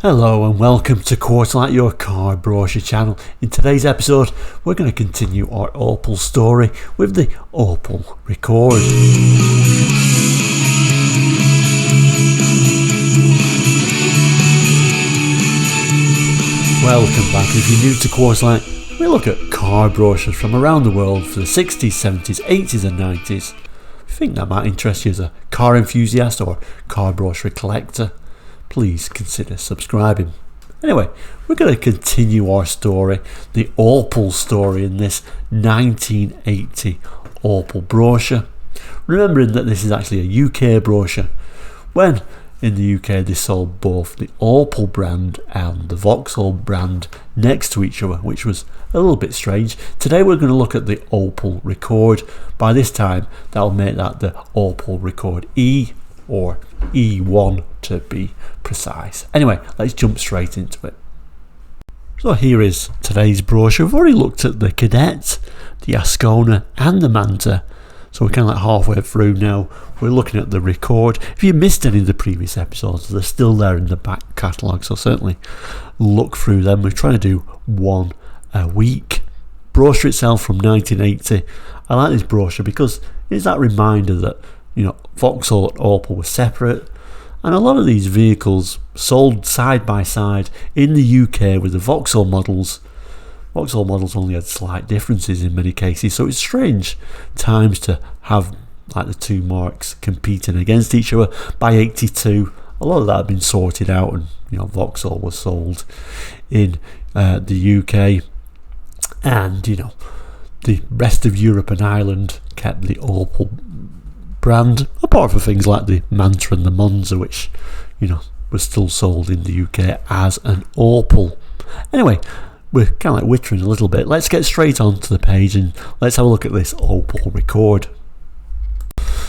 Hello and welcome to Quarterlight, your car brochure channel. In today's episode, we're going to continue our Opel story with the Opel Rekord. Welcome back. If you're new to Quarterlight, we look at car brochures from around the world for the 60s, 70s, 80s and 90s. If you think that might interest you as a car enthusiast or car brochure collector, please consider subscribing. Anyway, we're going to continue our story, the Opel story, in this 1980 Opel brochure. Remembering that this is actually a UK brochure, when in the UK they sold both the Opel brand and the Vauxhall brand next to each other, which was a little bit strange. Today we're going to look at the Opel Rekord. By this time, that'll make that the Opel Rekord E, or E1 to be precise. Anyway, let's jump straight into it. So here is today's brochure. We've already looked at the Cadet, the Ascona and the Manta, so we're kind of like halfway through now. We're looking at the Rekord. If you missed any of the previous episodes, they're still there in the back catalogue, so certainly look through them. We're trying to do one a week. Brochure itself from 1980. I like this brochure because it's that reminder that, you know, Vauxhall and Opel were separate, and a lot of these vehicles sold side by side in the UK with the Vauxhall models. Vauxhall models only had slight differences in many cases, so it's strange times to have like the two marques competing against each other. By 82, a lot of that had been sorted out, and you know, Vauxhall was sold in the UK, and you know, the rest of Europe and Ireland kept the Opel brand, apart from things like the Manta and the Monza, which, you know, were still sold in the UK as an Opel. Anyway, we're kind of like wittering a little bit. Let's get straight onto the page and let's have a look at this Opel Rekord.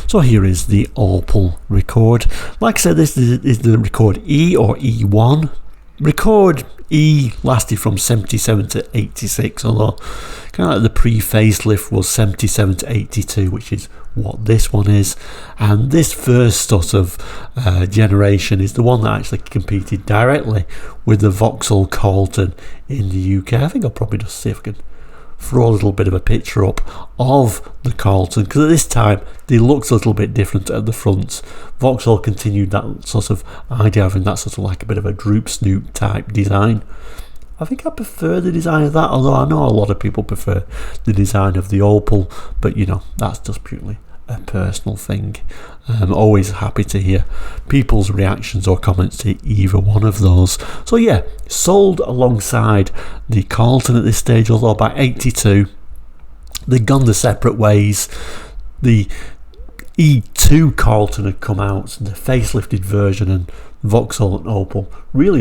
So here is the Opel Rekord. Like I said, this is the Rekord E or E1. Rekord E lasted from 77 to 86, although kind of like the pre-facelift was 77 to 82, which is what this one is. And this first sort of generation is the one that actually competed directly with the Vauxhall Calton in the UK. I think I'll probably just see if I can throw a little bit of a picture up of the Calton, because at this time they looked a little bit different at the front. Vauxhall continued that sort of idea of having that sort of like a bit of a droop snoot type design. I think I prefer the design of that, although I know a lot of people prefer the design of the Opel, but you know, that's just purely a personal thing. I'm always happy to hear people's reactions or comments to either one of those. So yeah, sold alongside the Calton at this stage, although by 82 they'd gone their separate ways. The E2 Calton had come out, the facelifted version, and Vauxhall and Opel really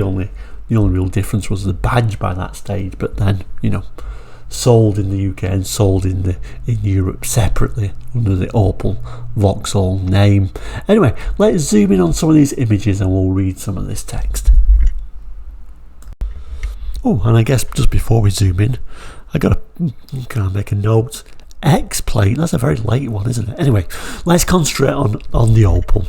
the only real difference was the badge by that stage, but then, you know, sold in the UK and sold in Europe separately under the Opel Vauxhall name. Anyway, let's zoom in on some of these images and we'll read some of this text. Oh, and I guess just before we zoom in, I gotta kind of make a note. X plate, that's a very late one, isn't it? Anyway, let's concentrate on the Opel.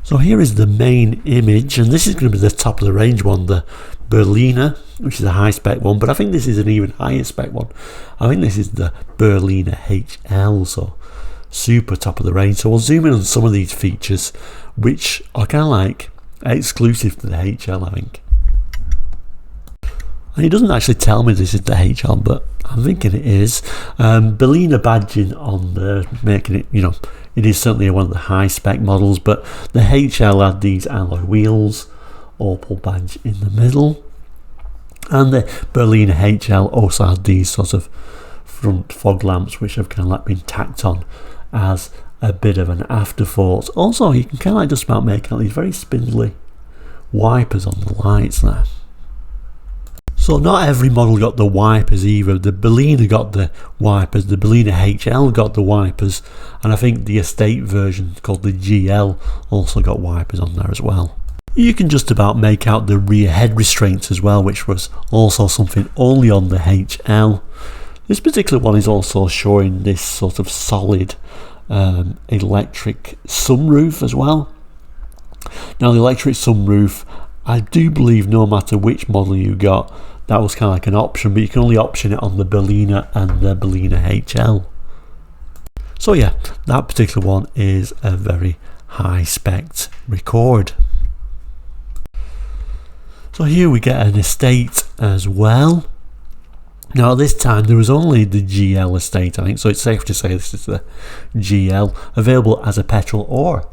So here is the main image, and this is going to be the top of the range one, the Berliner, which is a high spec one, but I think this is an even higher spec one. I think this is the Berliner HL, so super top of the range. So we'll zoom in on some of these features, which are kind of like exclusive to the HL, I think. And it doesn't actually tell me this is the HL, but I'm thinking it is. Berliner badging on there, making it, you know, it is certainly one of the high spec models, but the HL had these alloy wheels, Opel badge in the middle, and the Berliner HL also had these sort of front fog lamps, which have kind of like been tacked on as a bit of an afterthought. Also, you can kind of like just about make out these very spindly wipers on the lights there. So not every model got the wipers either. The Berliner got the wipers, the Berliner HL got the wipers, and I think the estate version called the GL also got wipers on there as well. You can just about make out the rear head restraints as well, which was also something only on the HL. This particular one is also showing this sort of solid electric sunroof as well. Now the electric sunroof, I do believe no matter which model you got, that was kind of like an option, but you can only option it on the Berliner and the Berliner HL. So yeah, that particular one is a very high spec Rekord. So here we get an estate as well. Now at this time there was only the GL estate, I think, so it's safe to say this is the GL, available as a petrol or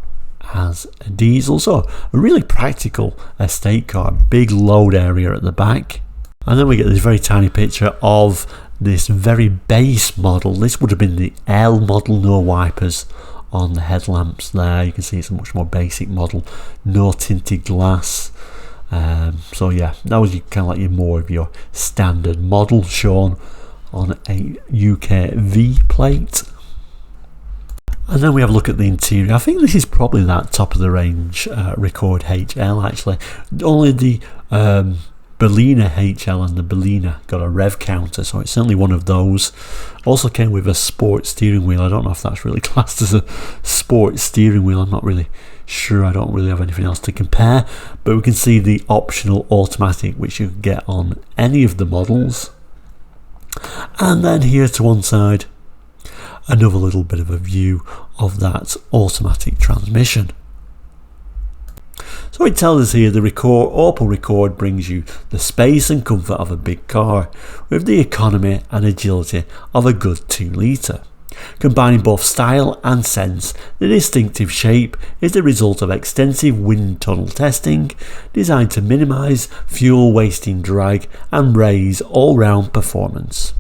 as a diesel. So a really practical estate car, big load area at the back. And then we get this very tiny picture of this very base model. This would have been the L model, no wipers on the headlamps there. You can see it's a much more basic model, no tinted glass. So yeah, that was kind of like more of your standard model shown on a UK V plate. And then we have a look at the interior. I think this is probably that top of the range Rekord HL actually. Only the Berliner HL and the Berliner got a rev counter, so it's certainly one of those. Also came with a sport steering wheel. I don't know if that's really classed as a sport steering wheel. I'm not really sure. I don't really have anything else to compare, but we can see the optional automatic, which you can get on any of the models. And then here to one side, another little bit of a view of that automatic transmission. So it tells us here the Opel Rekord brings you the space and comfort of a big car with the economy and agility of a good 2 litre. Combining both style and sense, the distinctive shape is the result of extensive wind tunnel testing designed to minimise fuel wasting drag and raise all-round performance.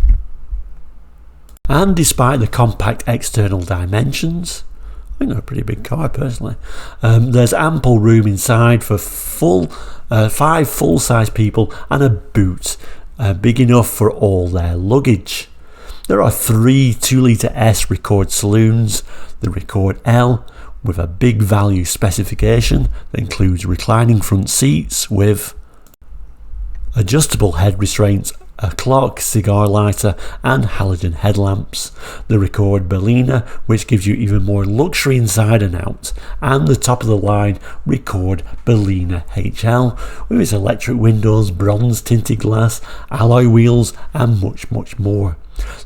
And despite the compact external dimensions, I think they're a pretty big car personally, there's ample room inside for 5 full-size people and a boot big enough for all their luggage. There are 3 2-litre S Rekord saloons, the Rekord L with a big value specification that includes reclining front seats with adjustable head restraints, a clock, cigar lighter and halogen headlamps, the Rekord Berliner, which gives you even more luxury inside and out, and the top of the line Rekord Berliner HL with its electric windows, bronze tinted glass, alloy wheels and much more.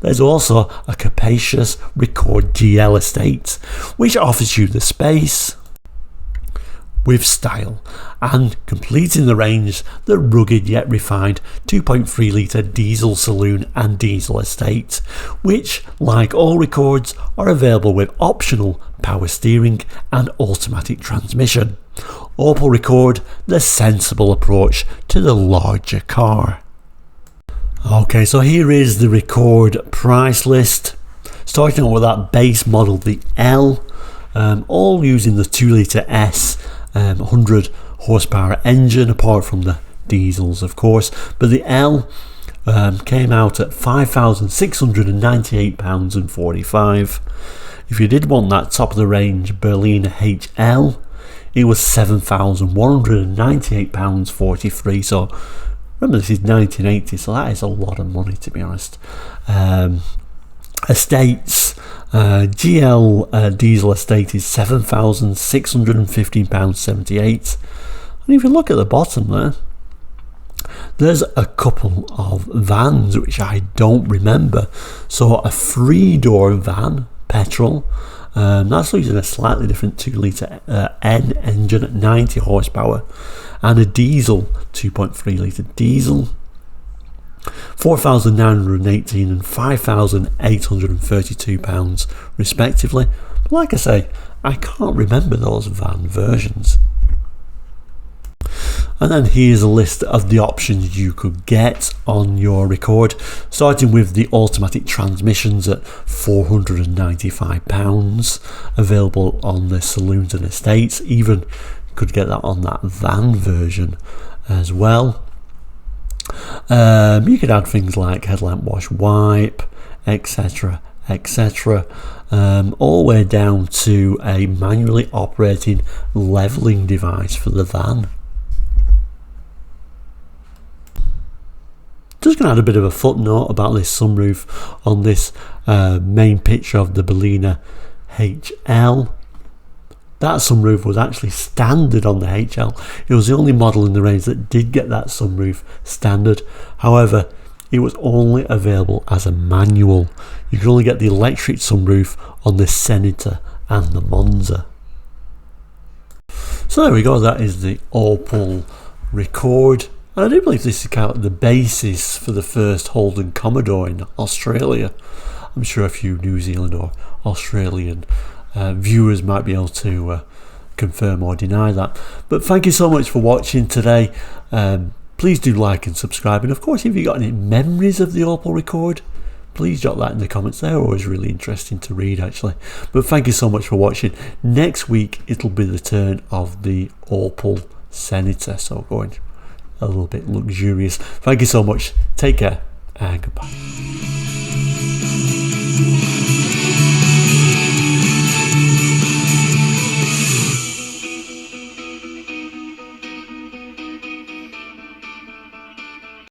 There's also a capacious Rekord GL estate, which offers you the space with style, and completing the range, the rugged yet refined 2.3 litre diesel saloon and diesel estate, which, like all Rekords, are available with optional power steering and automatic transmission. Opel Rekord, the sensible approach to the larger car. Okay, so here is the Rekord price list, starting out with that base model, the L, all using the 2 litre S 100 horsepower engine, apart from the diesels of course, but the L came out at £5,698.45. If you did want that top of the range Berliner HL, it was £7,198.43. So remember, this is 1980, so that is a lot of money, to be honest. Estates, GL diesel estate is £7,615.78. And if you look at the bottom there, there's a couple of vans which I don't remember. So a 3-door van, petrol, that's using a slightly different 2 litre N engine at 90 horsepower, and a diesel 2.3 litre diesel, £4,918 and £5,832 respectively. But like I say, I can't remember those van versions. And then here's a list of the options you could get on your Rekord, starting with the automatic transmissions at £495, available on the saloons and estates. Even could get that on that van version as well. You could add things like headlamp wash wipe, etc, all the way down to a manually operating levelling device for the van. Just going to add a bit of a footnote about this sunroof on this main picture of the Berliner HL. that sunroof was actually standard on the HL. It was the only model in the range that did get that sunroof standard. However, it was only available as a manual. You could only get the electric sunroof on the Senator and the Monza. So there we go, that is the Opel Rekord. And I do believe this is kind of the basis for the first Holden Commodore in Australia. I'm sure a few New Zealand or Australian viewers might be able to confirm or deny that. But thank you so much for watching today. Please do like and subscribe, and of course if you've got any memories of the Opel Rekord, please drop that in the comments. They're always really interesting to read actually. But thank you so much for watching. Next week it'll be the turn of the Opel Senator, so going a little bit luxurious. Thank you so much, take care and goodbye.